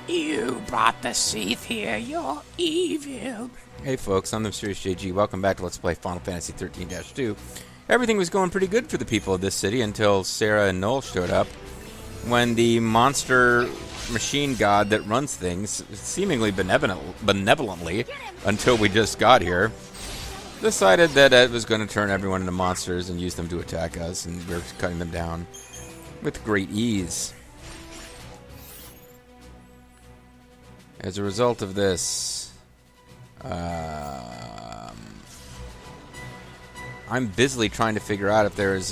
You brought the Cieth here. You're evil. Hey folks, I'm the Mysterious JG. Welcome back to Let's Play Final Fantasy XIII-2. Everything was going pretty good for the people of this city until Sarah and Noel showed up. When the monster machine god that runs things, seemingly benevolently, until we just got here, decided that it was going to turn everyone into monsters and use them to attack us, and we're cutting them down with great ease. As a result of this, I'm busily trying to figure out if there's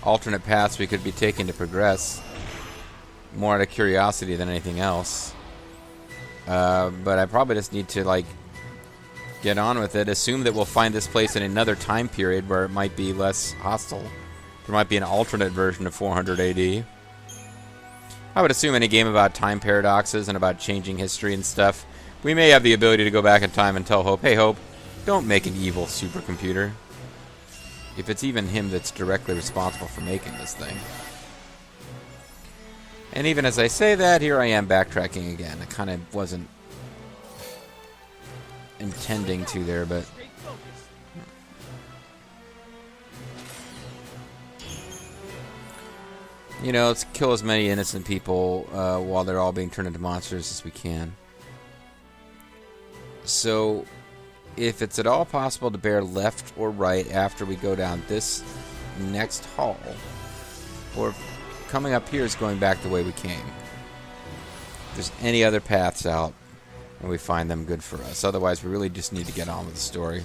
alternate paths we could be taking to progress, more out of curiosity than anything else. But I probably just need to, like, get on with it. Assume that we'll find this place in another time period where it might be less hostile. There might be an alternate version of 400 AD. I would assume any game about time paradoxes and about changing history and stuff, we may have the ability to go back in time and tell Hope, hey Hope, don't make an evil supercomputer. If it's even him that's directly responsible for making this thing. And even as I say that, here I am backtracking again. I kind of wasn't intending to there, but... You know, let's kill as many innocent people while they're all being turned into monsters as we can. So, if it's at all possible to bear left or right after we go down this next hall, or if coming up here is going back the way we came. If there's any other paths out, and we find them, good for us. Otherwise, we really just need to get on with the story.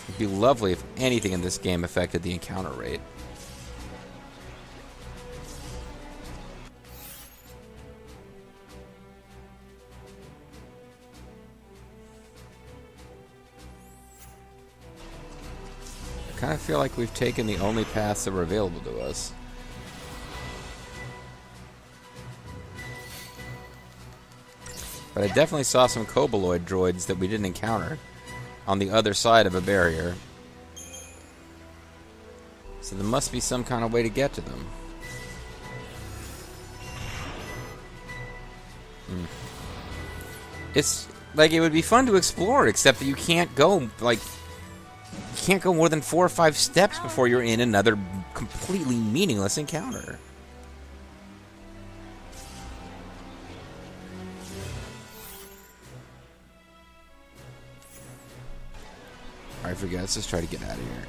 It'd be lovely if anything in this game affected the encounter rate. I kind of feel like we've taken the only paths that were available to us. But I definitely saw some Cobaloid droids that we didn't encounter on the other side of a barrier. So there must be some kind of way to get to them. It's like it would be fun to explore, except that you can't go, like, you can't go more than 4 or 5 steps before you're in another completely meaningless encounter. Alright, forget it. Let's just try to get out of here.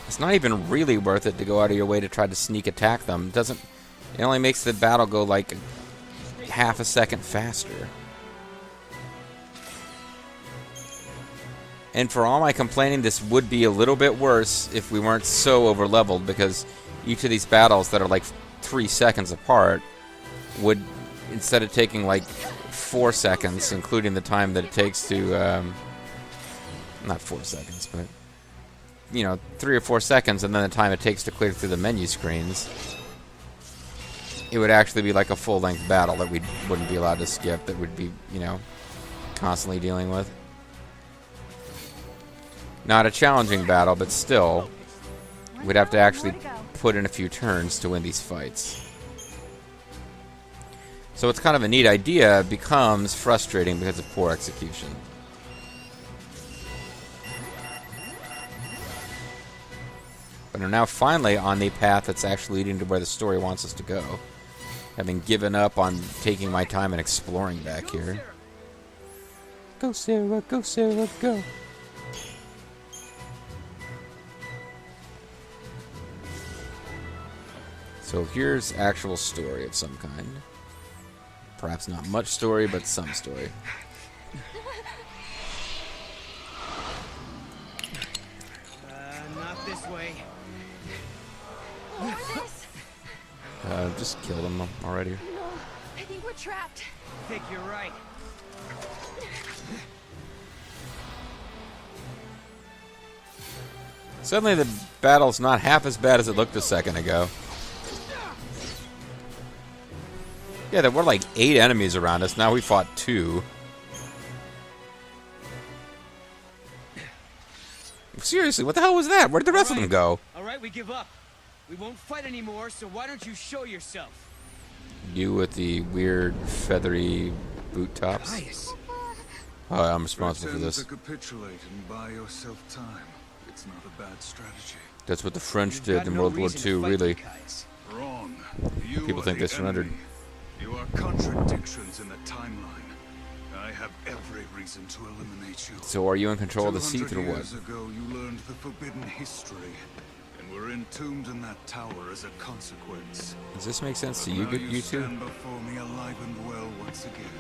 It's not even really worth it to go out of your way to try to sneak attack them. It only makes the battle go like half a second faster. And for all my complaining, this would be a little bit worse if we weren't so over-leveled, because each of these battles that are like 3 seconds apart would, instead of taking like 4 seconds, including the time that it takes to, not 4 seconds, but, you know, 3 or 4 seconds, and then the time it takes to clear through the menu screens, it would actually be like a full-length battle that we wouldn't be allowed to skip, that would be, you know, constantly dealing with. Not a challenging battle, but still, we'd have to actually put in a few turns to win these fights. So it's kind of a neat idea, becomes frustrating because of poor execution. But we're now finally on the path that's actually leading to where the story wants us to go. Having given up on taking my time and exploring back here. Go, Sarah, go, Sarah, go. So here's actual story of some kind. Perhaps not much story, but some story. Not this way. Just killed him already. No, I think we're trapped. I think you're right. Suddenly the battle's not half as bad as it looked a second ago. Yeah, there were like 8 enemies around us. Now we fought 2. Seriously, what the hell was that? Where did the rest of them go? Alright, we give up. We won't fight anymore, so why don't you show yourself? You with the weird, feathery boot tops? Nice. Oh, I'm responsible for Pretend this. to capitulate and buy yourself time. It's not a bad strategy. That's what the French You've did got in no World War reason to II, fight really. me, guys. Wrong. You People are think the they surrendered. enemy. You are contradictions in the timeline. I have every reason to eliminate you. So are you in control of the Cieth 200 or what? years ago, you learned the forbidden history, and were entombed in that tower as a consequence. Does this make sense to But you, now you two? stand before me alive and well once again.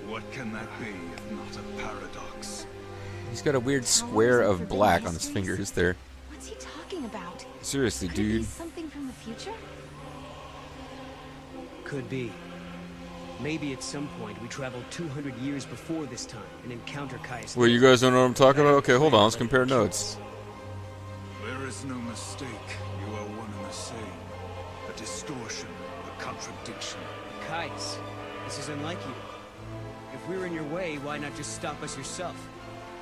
What can that be if not a paradox? He's got a weird square of black on his fingers there. What's he talking about? Seriously, Could it be dude. something from the future? Could be. Maybe at some point we travel 200 years before this time and encounter Cieth. Well, you guys don't know what I'm talking about? Okay, hold on, let's compare notes. There is no mistake. You are one and the same. A distortion, a contradiction. Cieth, this is unlike you. If we're in your way, why not just stop us yourself?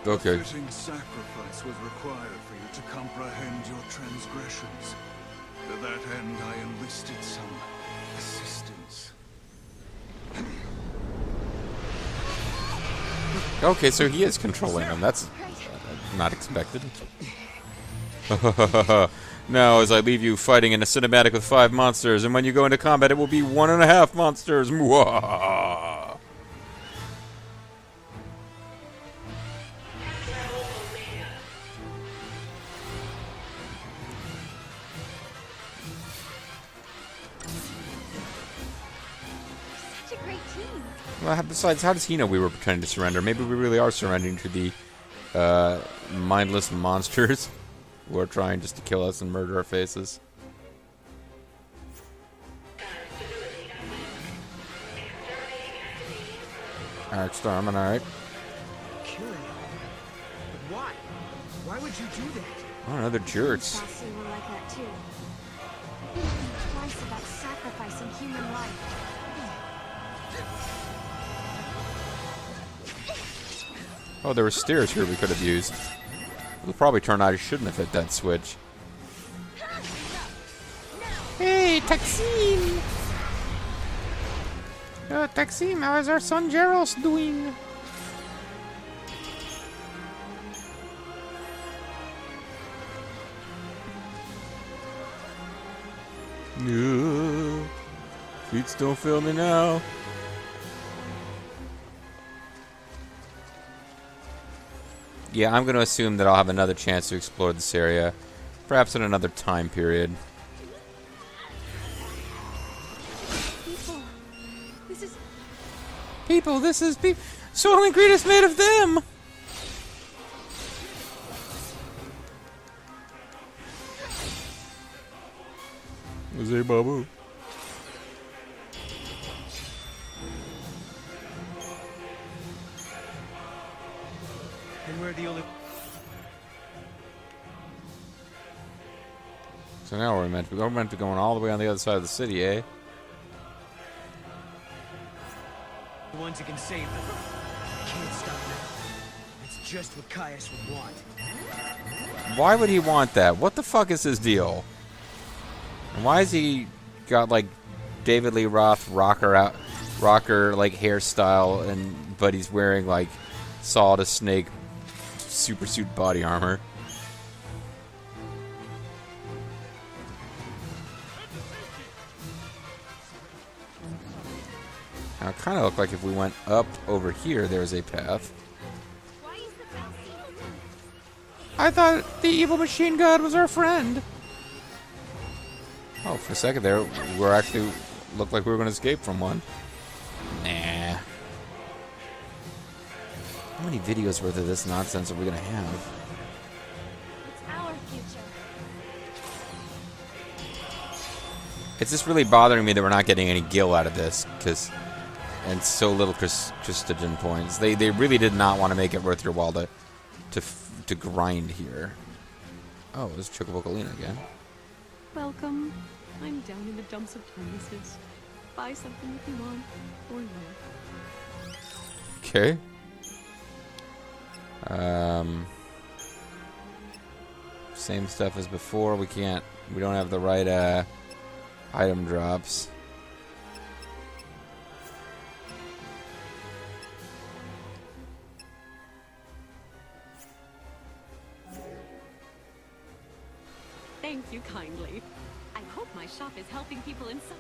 Okay. A fitting sacrifice was required for you to comprehend your transgressions. To that end, I enlisted some assistance. Okay, so he is controlling them. That's not expected. Now, as I leave you fighting in a cinematic with 5 monsters, and when you go into combat, it will be 1.5 monsters. Mwah! Such a great team. Well, besides, how does he know we were pretending to surrender? Maybe we really are surrendering to the mindless monsters who are trying just to kill us and murder our faces. Exterminate, alright. Kill it. But why? Why would you do that? I don't know, they're jerks. Chelsea were like that too. They didn't think twice about sacrificing human life. Oh, there were stairs here we could have used. It'll probably turn out I shouldn't have hit that switch. Hey, Taksim! Taksim, how is our son Jaros doing? No. Feet don't fail me now. Yeah, I'm going to assume that I'll have another chance to explore this area. Perhaps in another time period. People, this is... Soil and greed is made of them! Zay Babu. And we're the only... So now we're meant to be going all the way on the other side of the city, eh? ones who can save them. Can't stop now. It's just what Cieth would want. Why would he want that? What the fuck is his deal? And why has he got like David Lee Roth rocker like hairstyle, but he's wearing like Saw to Snake super suit body armor? Now it kind of looked like if we went up over here, there's a path. I thought the evil machine god was our friend. Oh, for a second there, we actually looked like we were going to escape from one. Nah. How many videos worth of this nonsense are we going to have? It's our future. It's just really bothering me that we're not getting any gil out of this, and so little Christogen points. They really did not want to make it worth your while to grind here. Oh, there's Chocobocolina again. Welcome. I'm down in the dumps of promises. Buy something if you want, or live. Okay. Same stuff as before. We don't have the right item drops. Thank you kindly. I hope my shop is helping people in some...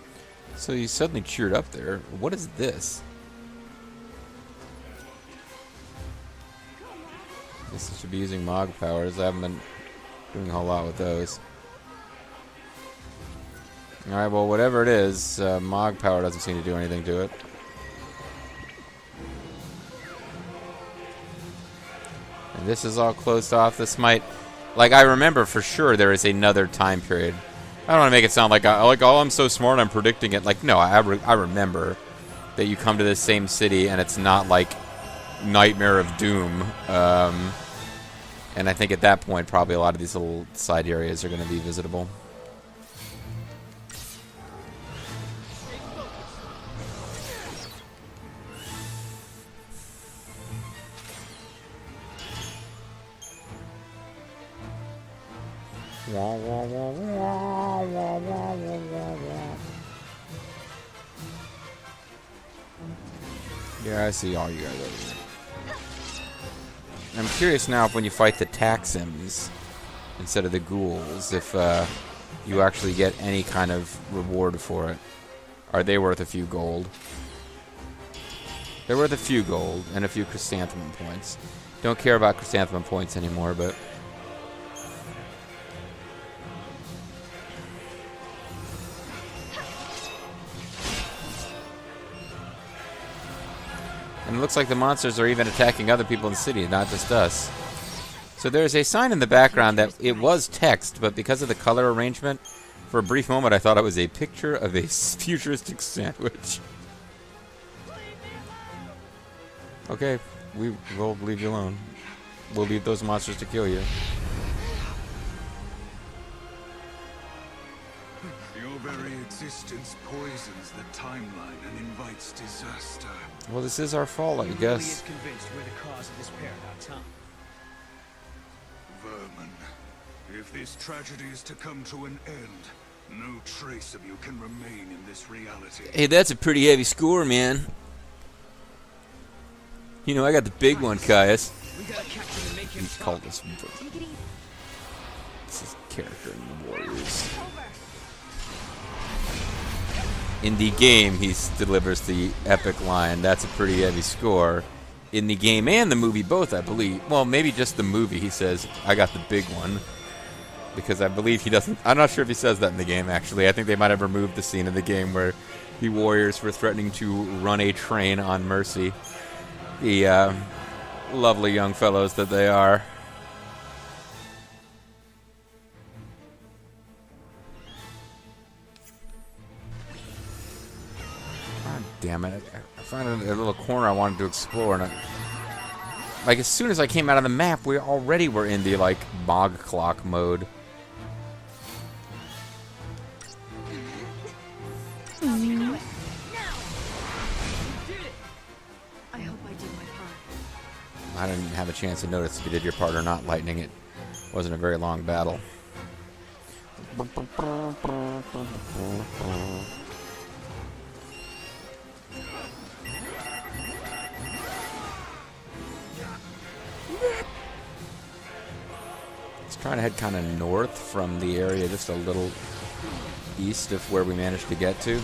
So you suddenly cheered up there. What is this? Guess I should be using Mog powers. I haven't been doing a whole lot with those. Alright, well, whatever it is, Mog power doesn't seem to do anything to it. And this is all closed off. This might... Like, I remember for sure there is another time period. I don't want to make it sound like, oh, I'm so smart, I'm predicting it. Like, no, I remember that you come to this same city and it's not like Nightmare of Doom. And I think at that point, probably a lot of these little side areas are going to be visitable. Yeah, I see all you guys over here. I'm curious now if when you fight the Taxims instead of the ghouls, if you actually get any kind of reward for it. Are they worth a few gold? They're worth a few gold and a few chrysanthemum points. Don't care about chrysanthemum points anymore, but... And it looks like the monsters are even attacking other people in the city, not just us. So there's a sign in the background that it was text, but because of the color arrangement, for a brief moment I thought it was a picture of a futuristic sandwich. Okay, we'll leave you alone. We'll leave those monsters to kill you. Your very existence poisons the timeline and invites disaster. Well, this is our fault, I He really guess. is convinced we're the cause of this paradox, huh? Vermin, if this tragedy is to come to an end, no trace of you can remain in this reality. Hey, that's a pretty heavy score, man. You know, I got the big one, Caius. We gotta catch him and make him He's talk. called this. This is character in the Warriors. In the game, he delivers the epic line. That's a pretty heavy score. In the game and the movie, both, I believe. Well, maybe just the movie, he says, I got the big one. Because I believe he doesn't... I'm not sure if he says that in the game, actually. I think they might have removed the scene in the game where the Warriors were threatening to run a train on Mercy. The lovely young fellows that they are. God damn it. I found a little corner I wanted to explore, and like, as soon as I came out of the map, we already were in the, like, Mog Clock mode. I hope I did my part. I didn't have a chance to notice if you did your part or not. Lightning, it wasn't a very long battle. Let's try to head kind of north from the area, just a little east of where we managed to get to.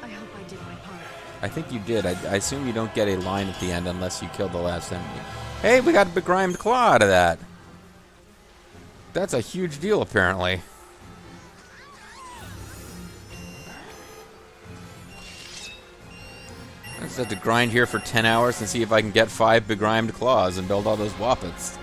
I hope I did my part. I think you did. I assume you don't get a line at the end unless you kill the last enemy. Hey, we got a begrimed claw out of that. That's a huge deal, apparently. I just have to grind here for 10 hours and see if I can get 5 begrimed claws and build all those wappets.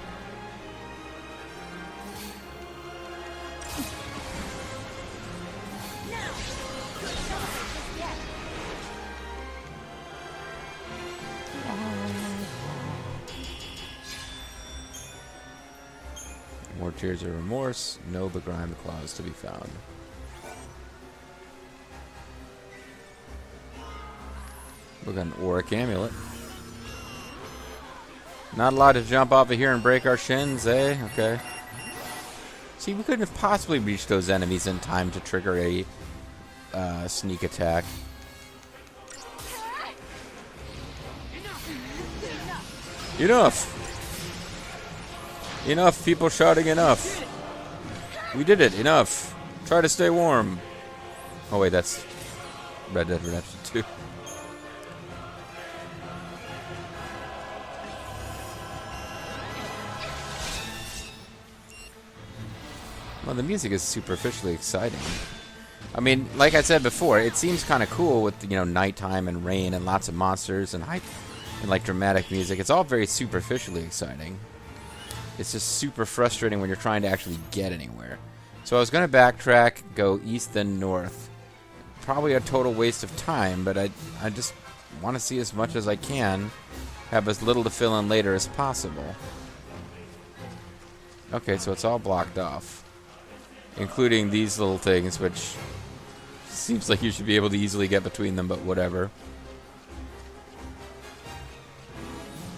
More Tears of Remorse, no begrimed claws to be found. We got an auric amulet. Not allowed to jump off of here and break our shins, eh? Okay. See, we couldn't have possibly reached those enemies in time to trigger a sneak attack. Enough! Enough, people shouting enough. We did it, enough. Try to stay warm. Oh wait, that's Red Dead Redemption 2. Well, the music is superficially exciting. I mean, like I said before, it seems kind of cool with, you know, nighttime and rain and lots of monsters and like dramatic music. It's all very superficially exciting. It's just super frustrating when you're trying to actually get anywhere. So I was going to backtrack, go east then north. Probably a total waste of time, but I just want to see as much as I can, have as little to fill in later as possible. Okay, so it's all blocked off. Including these little things, which seems like you should be able to easily get between them, but whatever.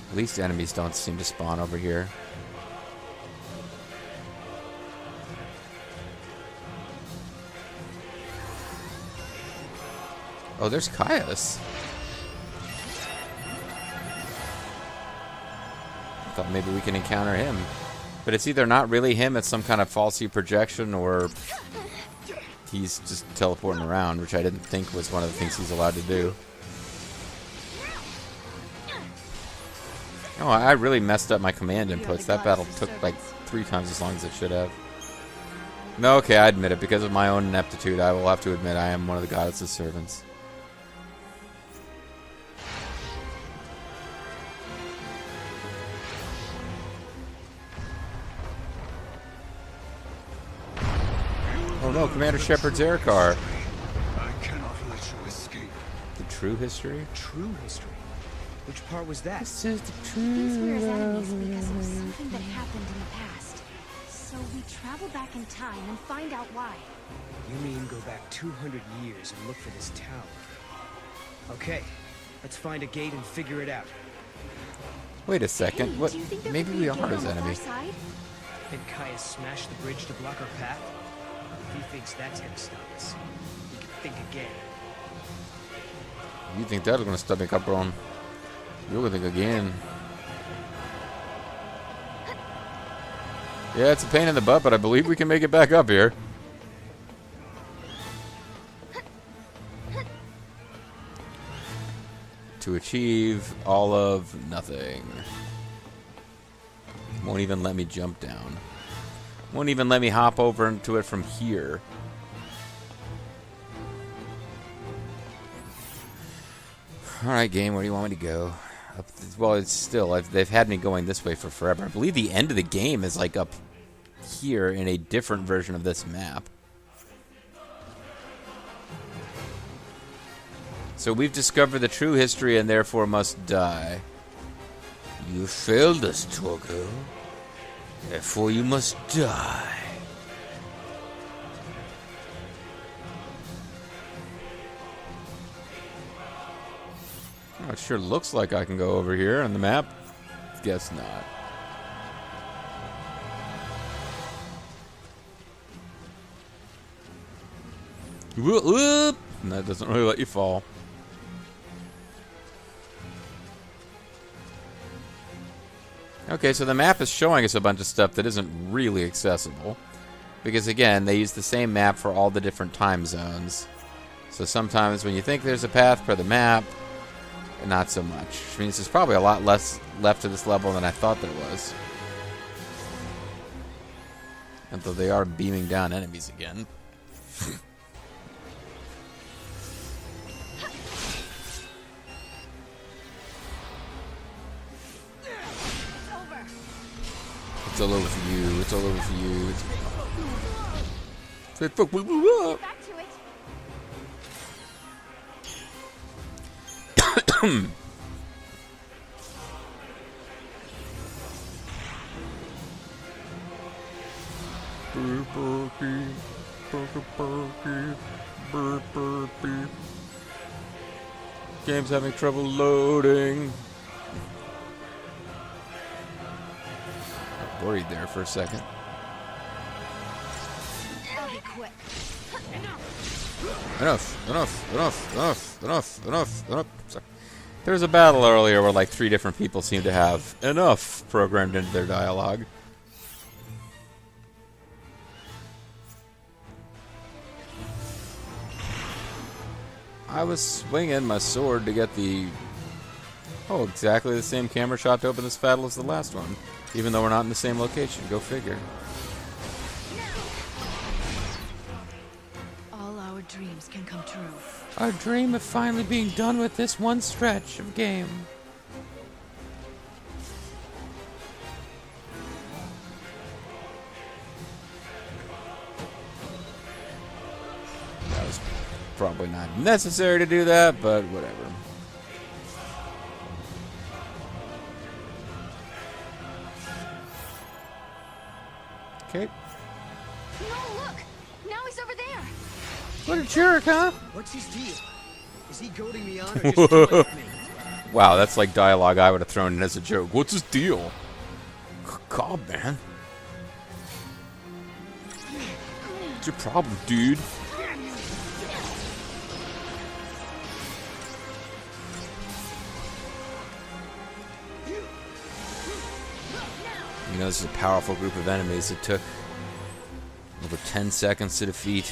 At least enemies don't seem to spawn over here. Oh, there's Cieth. I thought maybe we can encounter him. But it's either not really him, it's some kind of falsy projection, or he's just teleporting around, which I didn't think was one of the things he's allowed to do. Oh, I really messed up my command inputs. That battle took like 3 times as long as it should have. No, okay, I admit it. Because of my own ineptitude, I will have to admit I am one of the goddess's servants. Oh no, Commander Shepard's air car. I cannot let you escape. The true history? True history? Which part was that? This is the These were his true enemies because of something that happened in the past. So we travel back in time and find out why. You mean go back 200 years and look for this tower? Okay, let's find a gate and figure it out. Wait a second. Hey, What? do you think there Maybe could be we a gate are on his the far enemy. side? Think Cieth smashed the bridge to block our path? If he thinks that's gonna stop us, we can think again. You think that's gonna stop me, cabron? You're gonna think again. Yeah, it's a pain in the butt, but I believe we can make it back up here. To achieve all of nothing. Won't even let me jump down. Won't even let me hop over into it from here. Alright, game, where do you want me to go? Well, it's still, they've had me going this way for forever. I believe the end of the game is like up here in a different version of this map. So we've discovered the true history and therefore must die. You failed us, Torgo. Therefore you must die. Oh, it sure looks like I can go over here on the map. Guess not. Whoop, whoop. And that doesn't really let you fall. Okay, so the map is showing us a bunch of stuff that isn't really accessible. Because again, they use the same map for all the different time zones. So sometimes when you think there's a path per the map, not so much. Which means there's probably a lot less left to this level than I thought there was. And though they are beaming down enemies again. It's all over for you. It's all over for you. Get back to it. Game's having trouble loading. worried there for a second. I'll be quick. Enough. Sorry. There was a battle earlier where like 3 different people seemed to have enough programmed into their dialogue. I was swinging my sword to get the... Oh, exactly the same camera shot to open this battle as the last one. Even though we're not in the same location. Go figure. All our dreams can come true. Our dream of finally being done with this one stretch of game. That was probably not necessary to do that, but whatever. Okay. No, look! Now he's over there! What a jerk, huh? What's his deal? Is he goading me on or just toying with me? Wow, that's like dialogue I would have thrown in as a joke. What's his deal? God, man. What's your problem, dude? You know, this is a powerful group of enemies that took over 10 seconds to defeat.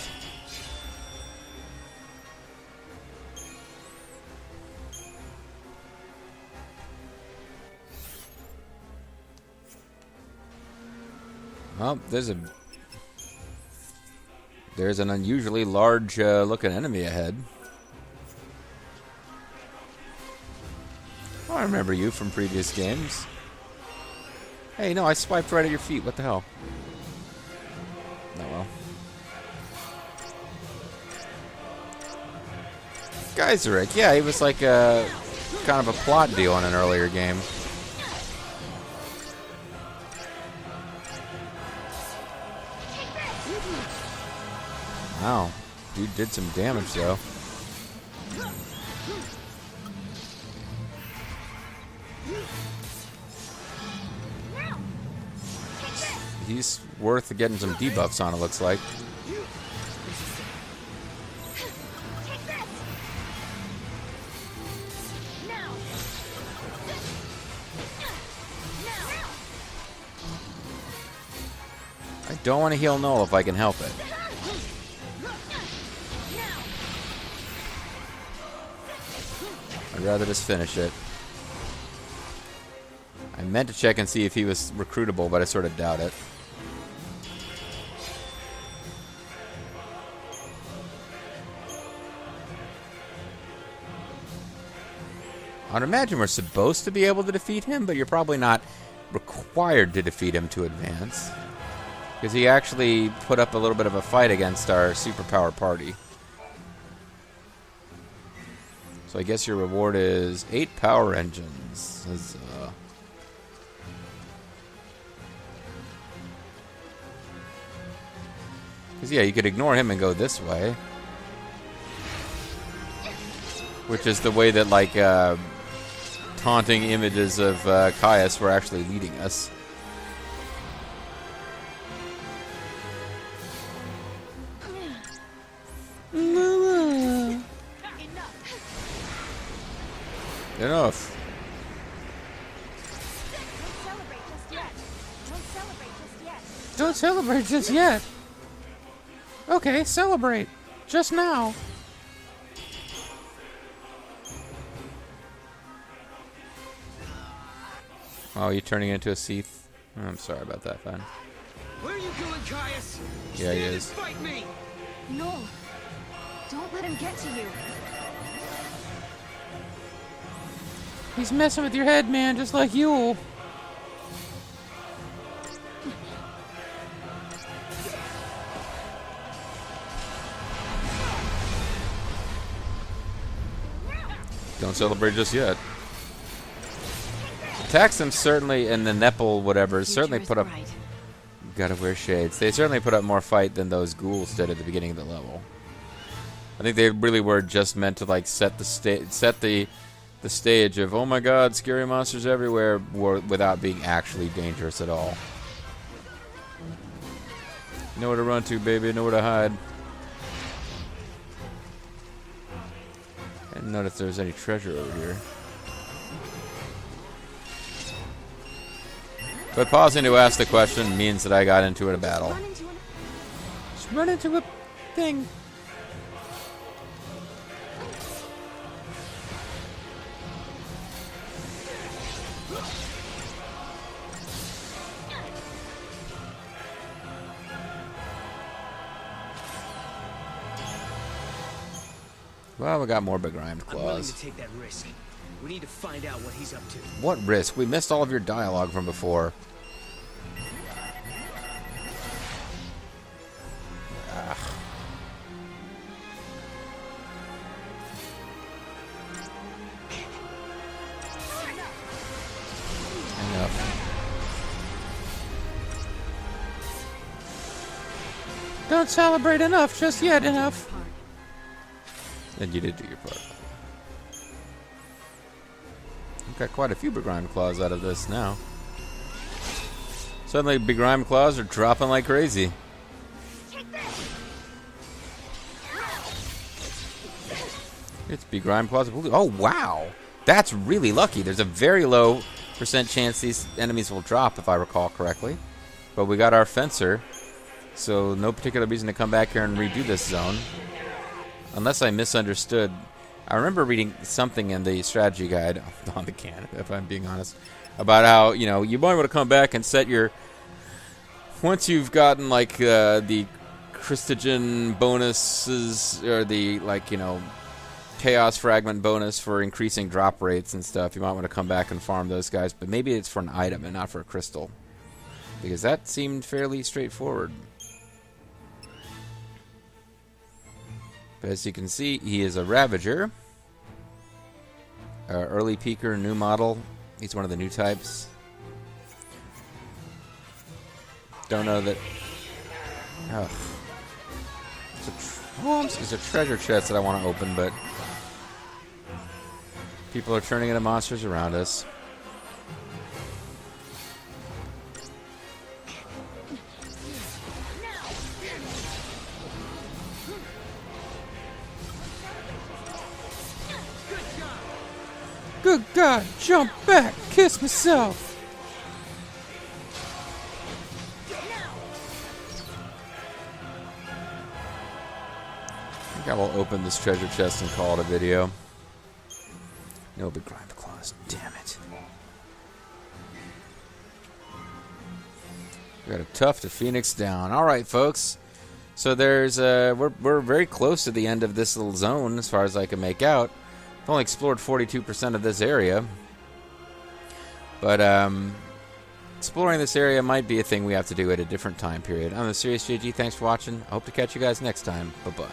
Well, there's an unusually large looking enemy ahead. Oh, I remember you from previous games. Hey, no, I swiped right at your feet. What the hell? Oh, well. Geyserich. Yeah, he was like a kind of a plot deal in an earlier game. Wow. Dude did some damage, though. He's worth getting some debuffs on, it looks like. I don't want to heal Noel if I can help it. I'd rather just finish it. I meant to check and see if he was recruitable, but I sort of doubt it. I'd imagine we're supposed to be able to defeat him, but you're probably not required to defeat him to advance. Because he actually put up a little bit of a fight against our superpower party. So I guess your reward is 8 power engines. Because, yeah, you could ignore him and go this way. Which is the way that, like, taunting images of Cieth were actually leading us. Enough. Don't celebrate just yet. Okay, celebrate. Just now. Oh, you're turning into a Cieth? I'm sorry about that, fan. Where are you going, Cieth? Yeah, he is. Fight me! No! Don't let him get to you! He's messing with your head, man, just like you. Don't celebrate just yet. Attacks them certainly, and the Nepal whatever certainly put up. Gotta wear shades. They certainly put up more fight than those ghouls did at the beginning of the level. I think they really were just meant to like set the stage of oh my god, scary monsters everywhere, without being actually dangerous at all. Know where to run to, baby. Know where to hide. I didn't notice there was any treasure over here. But pausing to ask the question means that I got into a battle. Just run into a thing. Well, we got more begrimed I'm willing claws. to take that risk. We need to find out what he's up to. What risk? We missed all of your dialogue from before. Ugh. Enough. Don't celebrate enough just yet. Enough. And you did do your part. Got quite a few begrimed claws out of this now. Suddenly begrimed claws are dropping like crazy. It's begrimed claws. Oh wow, that's really lucky. There's a very low % chance these enemies will drop, if I recall correctly. But we got our fencer, so no particular reason to come back here and redo this zone. Unless I misunderstood. I remember reading something in the strategy guide on the can, if I'm being honest, about how, you know, you might want to come back and set your... Once you've gotten, like, the Christogen bonuses, or the, like, you know, Chaos Fragment bonus for increasing drop rates and stuff, you might want to come back and farm those guys, but maybe it's for an item and not for a crystal. Because that seemed fairly straightforward. But as you can see, he is a Ravager. Early Peaker, new model. He's one of the new types. Don't know that... Ugh. There's a treasure chest that I want to open, but... people are turning into monsters around us. Good God, jump back, kiss myself. I think I will open this treasure chest and call it a video. No begrimed claws, damn it. We got a tough to Phoenix down. Alright, folks. So there's we're very close to the end of this little zone as far as I can make out. I've only explored 42% of this area. But exploring this area might be a thing we have to do at a different time period. I'm the Serious JG. Thanks for watching. I hope to catch you guys next time. Bye-bye.